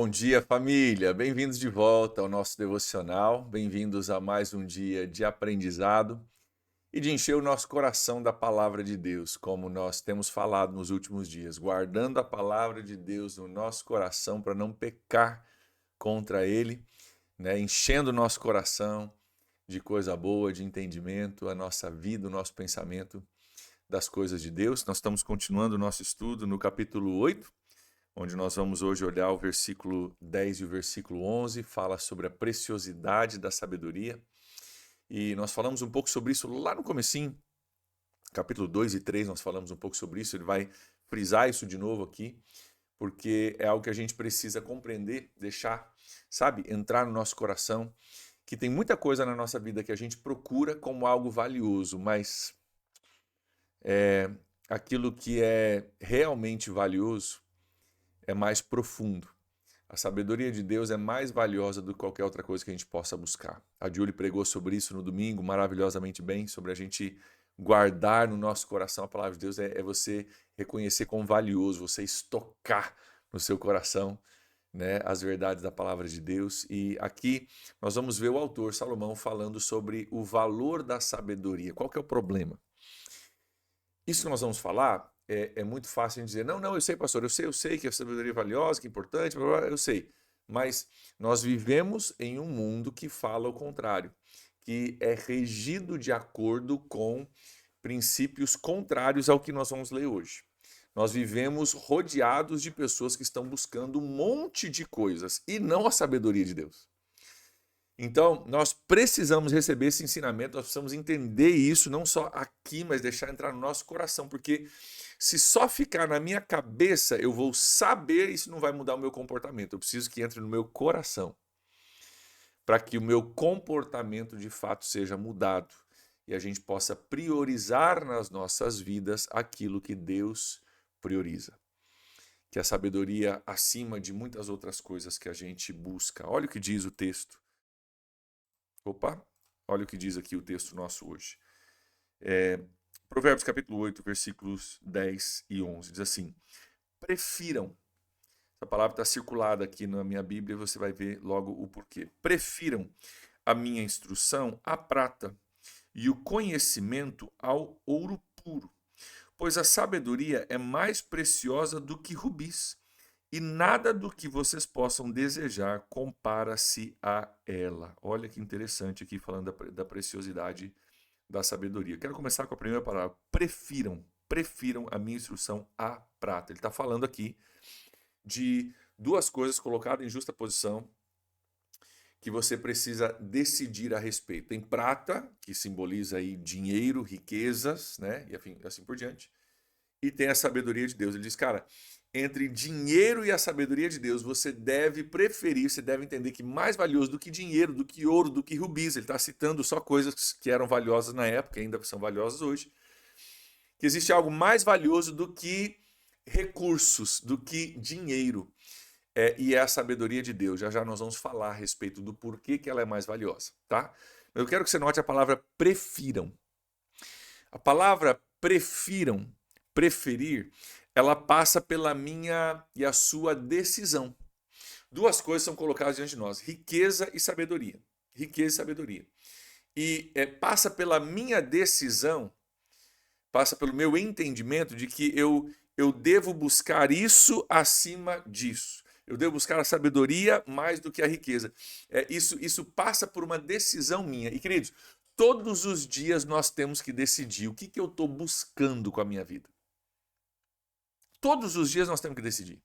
Bom dia, família! Bem-vindos de volta ao nosso devocional, bem-vindos a mais um dia de aprendizado e de encher o nosso coração da palavra de Deus, como nós temos falado nos últimos dias, guardando a palavra de Deus no nosso coração para não pecar contra Ele, né? Enchendo o nosso coração de coisa boa, de entendimento, a nossa vida, o nosso pensamento das coisas de Deus. Nós estamos continuando o nosso estudo no capítulo 8, onde nós vamos hoje olhar o versículo 10 e o versículo 11, fala sobre a preciosidade da sabedoria. E nós falamos um pouco sobre isso lá no comecinho, capítulo 2 e 3, nós falamos um pouco sobre isso, ele vai frisar isso de novo aqui, porque é algo que a gente precisa compreender, deixar, sabe, entrar no nosso coração, que tem muita coisa na nossa vida que a gente procura como algo valioso, mas aquilo que é realmente valioso é mais profundo. A sabedoria de Deus é mais valiosa do que qualquer outra coisa que a gente possa buscar. A Julie pregou sobre isso no domingo, maravilhosamente bem, sobre a gente guardar no nosso coração a palavra de Deus, é você reconhecer como valioso, você estocar no seu coração, né, as verdades da palavra de Deus. E aqui nós vamos ver o autor, Salomão, falando sobre o valor da sabedoria. Qual que é o problema? Isso que nós vamos falar é muito fácil de dizer, não, eu sei, pastor, eu sei que a sabedoria é valiosa, que é importante, blá, blá, blá, eu sei. Mas nós vivemos em um mundo que fala o contrário, que é regido de acordo com princípios contrários ao que nós vamos ler hoje. Nós vivemos rodeados de pessoas que estão buscando um monte de coisas e não a sabedoria de Deus. Então, nós precisamos receber esse ensinamento, nós precisamos entender isso, não só aqui, mas deixar entrar no nosso coração, porque se só ficar na minha cabeça, eu vou saber, isso não vai mudar o meu comportamento. Eu preciso que entre no meu coração, para que o meu comportamento de fato seja mudado e a gente possa priorizar nas nossas vidas aquilo que Deus prioriza. Que a sabedoria acima de muitas outras coisas que a gente busca. Olha o que diz o texto. Opa, olha o que diz aqui o texto nosso hoje. Provérbios capítulo 8, versículos 10 e 11, diz assim: prefiram, essa palavra está circulada aqui na minha Bíblia, você vai ver logo o porquê. Prefiram a minha instrução à prata e o conhecimento ao ouro puro, pois a sabedoria é mais preciosa do que rubis, e nada do que vocês possam desejar compara-se a ela. Olha que interessante aqui falando da preciosidade da sabedoria. Quero começar com a primeira palavra. Prefiram a minha instrução à prata. Ele está falando aqui de duas coisas colocadas em justa posição que você precisa decidir a respeito. Tem prata, que simboliza aí dinheiro, riquezas, né? E assim por diante. E tem a sabedoria de Deus. Ele diz, cara, entre dinheiro e a sabedoria de Deus, você deve preferir, você deve entender que mais valioso do que dinheiro, do que ouro, do que rubis, ele está citando só coisas que eram valiosas na época, ainda são valiosas hoje, que existe algo mais valioso do que recursos, do que dinheiro, e é a sabedoria de Deus. Já já nós vamos falar a respeito do porquê que ela é mais valiosa, tá? Eu quero que você note a palavra prefiram. A palavra prefiram, preferir, ela passa pela minha e a sua decisão. Duas coisas são colocadas diante de nós: riqueza e sabedoria. Riqueza e sabedoria. E passa pela minha decisão, passa pelo meu entendimento de que eu devo buscar isso acima disso. Eu devo buscar a sabedoria mais do que a riqueza. Isso passa por uma decisão minha. E, queridos, todos os dias nós temos que decidir o que eu estou buscando com a minha vida. Todos os dias nós temos que decidir.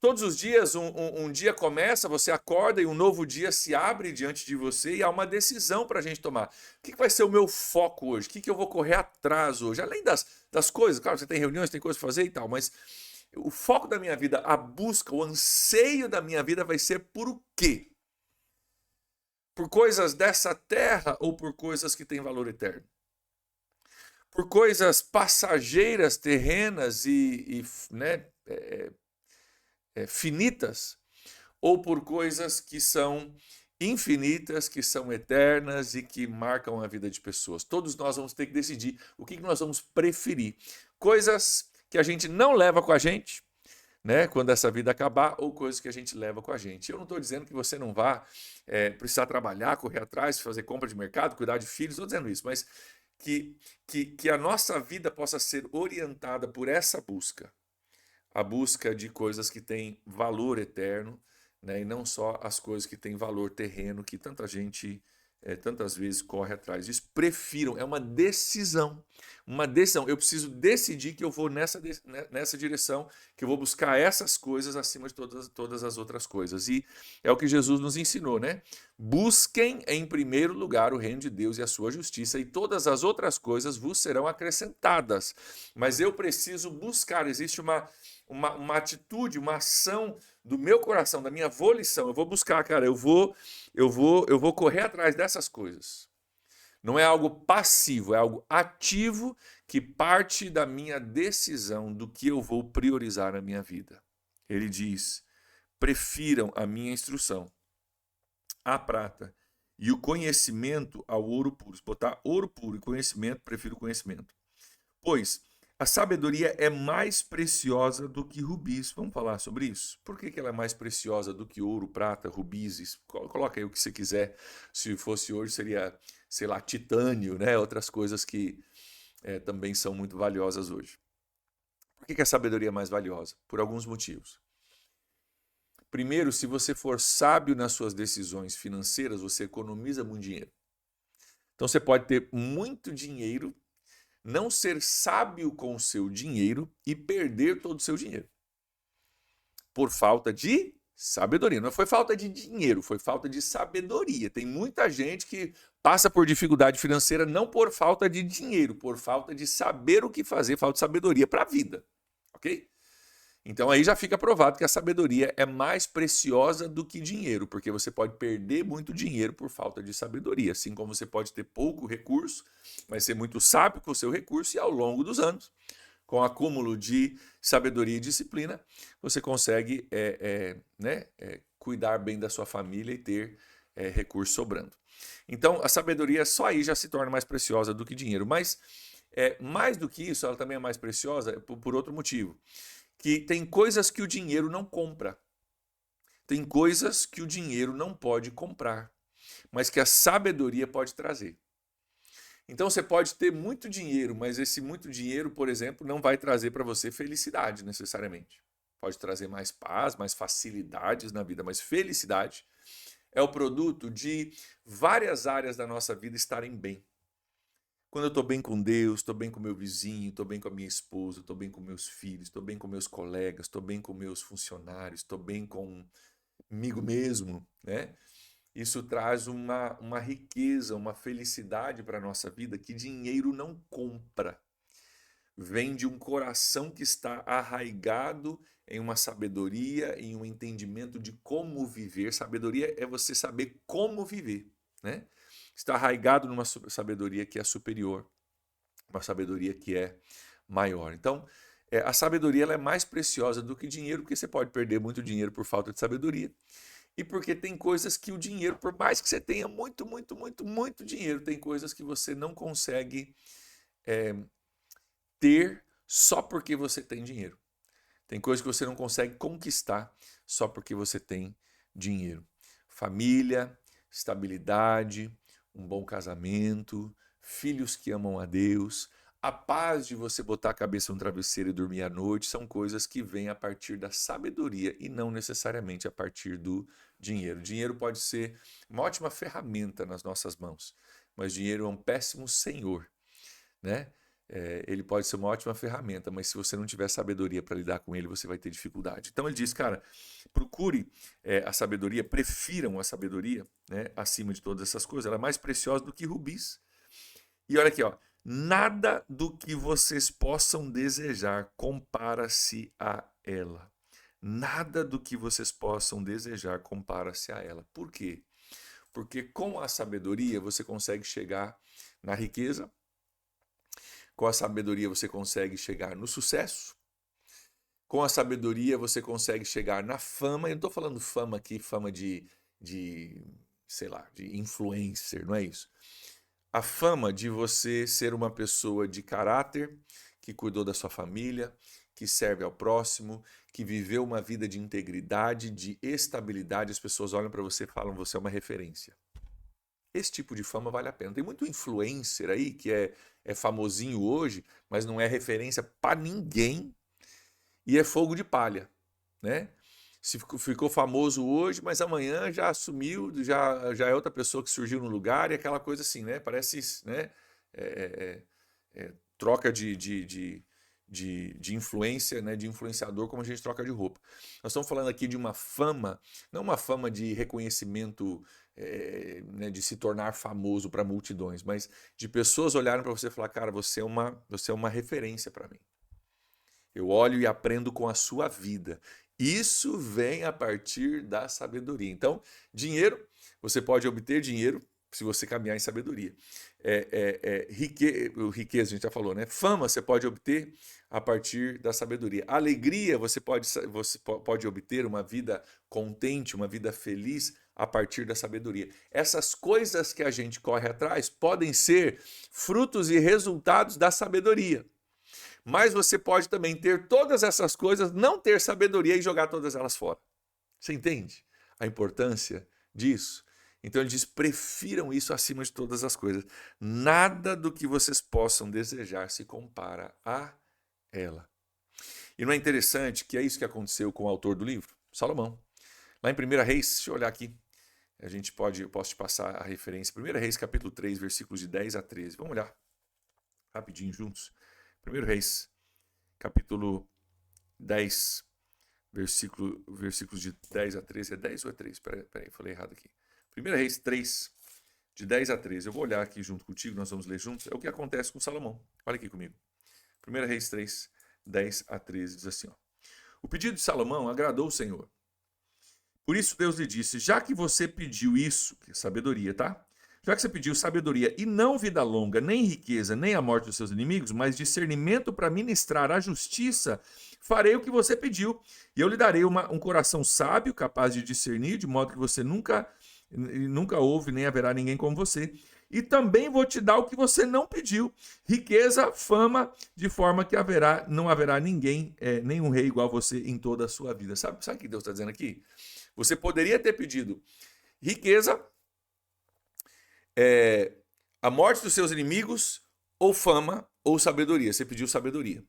Todos os dias um dia começa, você acorda e um novo dia se abre diante de você e há uma decisão para a gente tomar. O que vai ser o meu foco hoje? O que eu vou correr atrás hoje? Além das coisas, claro, você tem reuniões, tem coisas para fazer e tal, mas o foco da minha vida, a busca, o anseio da minha vida vai ser por o quê? Por coisas dessa terra ou por coisas que têm valor eterno? Por coisas passageiras, terrenas né, finitas, ou por coisas que são infinitas, que são eternas e que marcam a vida de pessoas. Todos nós vamos ter que decidir o que nós vamos preferir. Coisas que a gente não leva com a gente, né, quando essa vida acabar, ou coisas que a gente leva com a gente. Eu não estou dizendo que você não vá precisar trabalhar, correr atrás, fazer compra de mercado, cuidar de filhos, estou dizendo isso, mas que a nossa vida possa ser orientada por essa busca, a busca de coisas que têm valor eterno, né, e não só as coisas que têm valor terreno, que tanta gente tantas vezes corre atrás disso. Prefiram, é uma decisão. Uma decisão. Eu preciso decidir que eu vou nessa direção, que eu vou buscar essas coisas acima de todas as outras coisas. E é o que Jesus nos ensinou, né? Busquem em primeiro lugar o reino de Deus e a sua justiça, e todas as outras coisas vos serão acrescentadas. Mas eu preciso buscar, existe uma atitude, uma ação do meu coração, da minha volição. Eu vou buscar, cara, eu vou correr atrás dessas coisas. Não é algo passivo, é algo ativo que parte da minha decisão do que eu vou priorizar na minha vida. Ele diz: prefiram a minha instrução, a prata, e o conhecimento ao ouro puro. Se botar ouro puro e conhecimento, prefiro o conhecimento. Pois a sabedoria é mais preciosa do que rubis. Vamos falar sobre isso? Por que ela é mais preciosa do que ouro, prata, rubis? Coloca aí o que você quiser. Se fosse hoje, seria, sei lá, titânio, né? Outras coisas que também são muito valiosas hoje. Por que a sabedoria é mais valiosa? Por alguns motivos. Primeiro, se você for sábio nas suas decisões financeiras, você economiza muito dinheiro. Então você pode ter muito dinheiro, não ser sábio com o seu dinheiro e perder todo o seu dinheiro. Por falta de sabedoria. Não foi falta de dinheiro, foi falta de sabedoria. Tem muita gente que passa por dificuldade financeira não por falta de dinheiro, por falta de saber o que fazer, falta de sabedoria para a vida. Ok? Então aí já fica provado que a sabedoria é mais preciosa do que dinheiro, porque você pode perder muito dinheiro por falta de sabedoria, assim como você pode ter pouco recurso, mas ser muito sábio com o seu recurso, e ao longo dos anos, com o acúmulo de sabedoria e disciplina, você consegue cuidar bem da sua família e ter recurso sobrando. Então a sabedoria só aí já se torna mais preciosa do que dinheiro, mas mais do que isso, ela também é mais preciosa por outro motivo. Que tem coisas que o dinheiro não compra. Tem coisas que o dinheiro não pode comprar, mas que a sabedoria pode trazer. Então você pode ter muito dinheiro, mas esse muito dinheiro, por exemplo, não vai trazer para você felicidade necessariamente. Pode trazer mais paz, mais facilidades na vida, mas felicidade é o produto de várias áreas da nossa vida estarem bem. Quando eu estou bem com Deus, estou bem com meu vizinho, estou bem com a minha esposa, estou bem com meus filhos, estou bem com meus colegas, estou bem com meus funcionários, estou bem comigo mesmo, né? Isso traz uma riqueza, uma felicidade para a nossa vida que dinheiro não compra. Vem de um coração que está arraigado em uma sabedoria, em um entendimento de como viver. Sabedoria é você saber como viver, né? Está arraigado numa sabedoria que é superior, uma sabedoria que é maior. Então, a sabedoria ela é mais preciosa do que dinheiro, porque você pode perder muito dinheiro por falta de sabedoria. E porque tem coisas que o dinheiro, por mais que você tenha muito, muito, muito, muito dinheiro, tem coisas que você não consegue ter só porque você tem dinheiro. Tem coisas que você não consegue conquistar só porque você tem dinheiro. Família, estabilidade, um bom casamento, filhos que amam a Deus, a paz de você botar a cabeça no travesseiro e dormir à noite, são coisas que vêm a partir da sabedoria e não necessariamente a partir do dinheiro. Dinheiro pode ser uma ótima ferramenta nas nossas mãos, mas dinheiro é um péssimo senhor, né? Ele pode ser uma ótima ferramenta, mas se você não tiver sabedoria para lidar com ele, você vai ter dificuldade. Então ele diz, cara, procure a sabedoria, prefiram a sabedoria, né, acima de todas essas coisas. Ela é mais preciosa do que rubis. E olha aqui, ó, nada do que vocês possam desejar compara-se a ela. Nada do que vocês possam desejar compara-se a ela. Por quê? Porque com a sabedoria você consegue chegar na riqueza. Com a sabedoria você consegue chegar no sucesso. Com a sabedoria você consegue chegar na fama. Eu não estou falando fama aqui, fama sei lá, de influencer, não é isso. A fama de você ser uma pessoa de caráter, que cuidou da sua família, que serve ao próximo, que viveu uma vida de integridade, de estabilidade, as pessoas olham para você e falam, você é uma referência. Esse tipo de fama vale a pena. Tem muito influencer aí que é famosinho hoje, mas não é referência para ninguém e é fogo de palha, né? Se ficou famoso hoje, mas amanhã já assumiu, já é outra pessoa que surgiu no lugar e aquela coisa assim, né? Parece, né? Troca de influência, né? De influenciador, como a gente troca de roupa. Nós estamos falando aqui de uma fama, não uma fama de reconhecimento, né, de se tornar famoso para multidões, mas de pessoas olharem para você e falar, cara, você é uma referência para mim. Eu olho e aprendo com a sua vida. Isso vem a partir da sabedoria. Então, dinheiro, você pode obter dinheiro se você caminhar em sabedoria. Riqueza, a gente já falou, né? Fama você pode obter a partir da sabedoria. Alegria, você pode obter uma vida contente, uma vida feliz a partir da sabedoria. Essas coisas que a gente corre atrás podem ser frutos e resultados da sabedoria. Mas você pode também ter todas essas coisas, não ter sabedoria e jogar todas elas fora. Você entende a importância disso? Então ele diz, prefiram isso acima de todas as coisas. Nada do que vocês possam desejar se compara a ela. E não é interessante que é isso que aconteceu com o autor do livro? Salomão. Lá em 1 Reis, deixa eu olhar aqui, eu posso te passar a referência. 1 Reis, capítulo 3, versículos de 10 a 13. Vamos olhar rapidinho juntos. 1 Reis, capítulo 10, versículos de 10 a 13. É 10 ou é 3? Peraí, falei errado aqui. 1 Reis 3, de 10 a 13. Eu vou olhar aqui junto contigo, nós vamos ler juntos. É o que acontece com Salomão. Olha aqui comigo. 1 Reis 3, 10 a 13, diz assim, ó. O pedido de Salomão agradou o Senhor. Por isso Deus lhe disse, já que você pediu isso, que é sabedoria, tá? Já que você pediu sabedoria e não vida longa, nem riqueza, nem a morte dos seus inimigos, mas discernimento para ministrar a justiça, farei o que você pediu. E eu lhe darei um coração sábio, capaz de discernir, de modo que você nunca houve, nem haverá ninguém como você. E também vou te dar o que você não pediu, riqueza, fama, de forma que não haverá ninguém, nenhum rei igual a você em toda a sua vida. Sabe o que Deus está dizendo aqui? Você poderia ter pedido riqueza, a morte dos seus inimigos, ou fama, ou sabedoria. Você pediu sabedoria.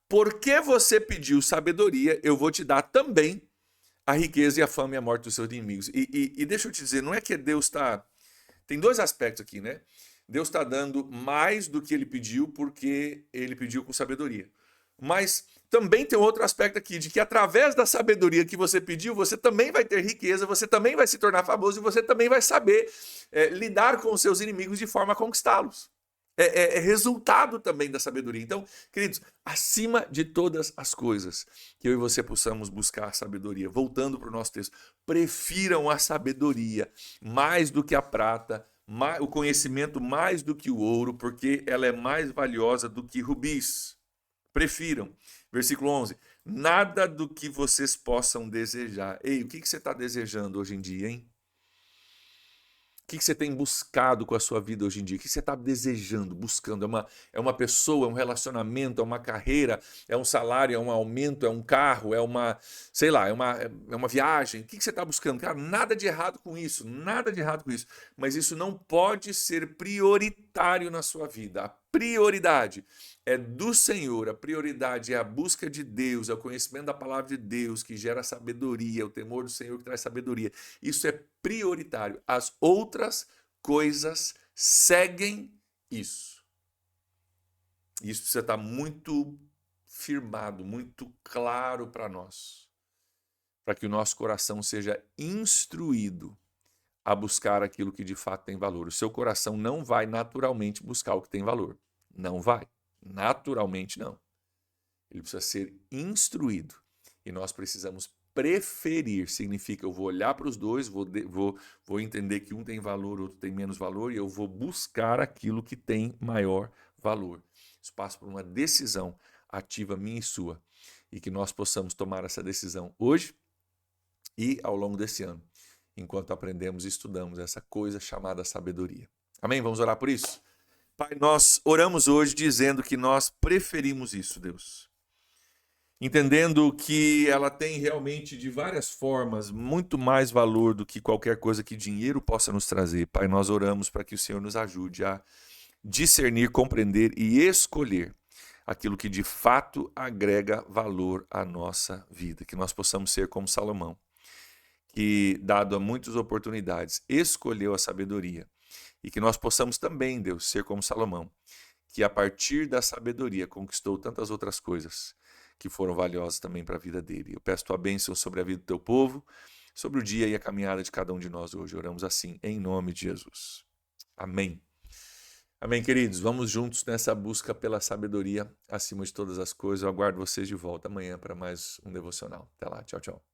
Porque você pediu sabedoria, eu vou te dar também a riqueza e a fama e a morte dos seus inimigos. E deixa eu te dizer, não é que Deus está... Tem dois aspectos aqui, né? Deus está dando mais do que ele pediu porque ele pediu com sabedoria. Mas também tem outro aspecto aqui, de que através da sabedoria que você pediu, você também vai ter riqueza, você também vai se tornar famoso e você também vai saber lidar com os seus inimigos de forma a conquistá-los. É resultado também da sabedoria. Então, queridos, acima de todas as coisas, que eu e você possamos buscar a sabedoria. Voltando para o nosso texto, prefiram a sabedoria mais do que a prata, o conhecimento mais do que o ouro, porque ela é mais valiosa do que rubis. Prefiram. Versículo 11. Nada do que vocês possam desejar. Ei, o que você está desejando hoje em dia, hein? O que você tem buscado com a sua vida hoje em dia? O que você está desejando, buscando? É uma pessoa, é um relacionamento, é uma carreira, é um salário, é um aumento, é um carro, é uma, sei lá, é uma viagem. O que você está buscando? Cara, nada de errado com isso, nada de errado com isso. Mas isso não pode ser prioritário na sua vida. A prioridade é do Senhor, a prioridade é a busca de Deus, é o conhecimento da palavra de Deus que gera sabedoria, é o temor do Senhor que traz sabedoria. Isso é prioritário. As outras coisas seguem isso. Isso precisa estar muito firmado, muito claro para nós, para que o nosso coração seja instruído a buscar aquilo que de fato tem valor. O seu coração não vai naturalmente buscar o que tem valor. Não vai. Naturalmente não. Ele precisa ser instruído. E nós precisamos preferir. Significa eu vou olhar para os dois, vou entender que um tem valor, outro tem menos valor, e eu vou buscar aquilo que tem maior valor. Isso passa por uma decisão ativa minha e sua. E que nós possamos tomar essa decisão hoje e ao longo desse ano, enquanto aprendemos e estudamos essa coisa chamada sabedoria. Amém? Vamos orar por isso? Pai, nós oramos hoje dizendo que nós preferimos isso, Deus. entendendo que ela tem realmente de várias formas muito mais valor do que qualquer coisa que dinheiro possa nos trazer. Pai, nós oramos para que o Senhor nos ajude a discernir, compreender e escolher aquilo que de fato agrega valor à nossa vida, que nós possamos ser como Salomão, que, dado a muitas oportunidades, escolheu a sabedoria, e que nós possamos também, Deus, ser como Salomão, que a partir da sabedoria conquistou tantas outras coisas que foram valiosas também para a vida dele. Eu peço tua bênção sobre a vida do teu povo, sobre o dia e a caminhada de cada um de nós hoje. Oramos assim, em nome de Jesus. Amém. Amém, queridos. Vamos juntos nessa busca pela sabedoria acima de todas as coisas. Eu aguardo vocês de volta amanhã para mais um devocional. Até lá. Tchau, tchau.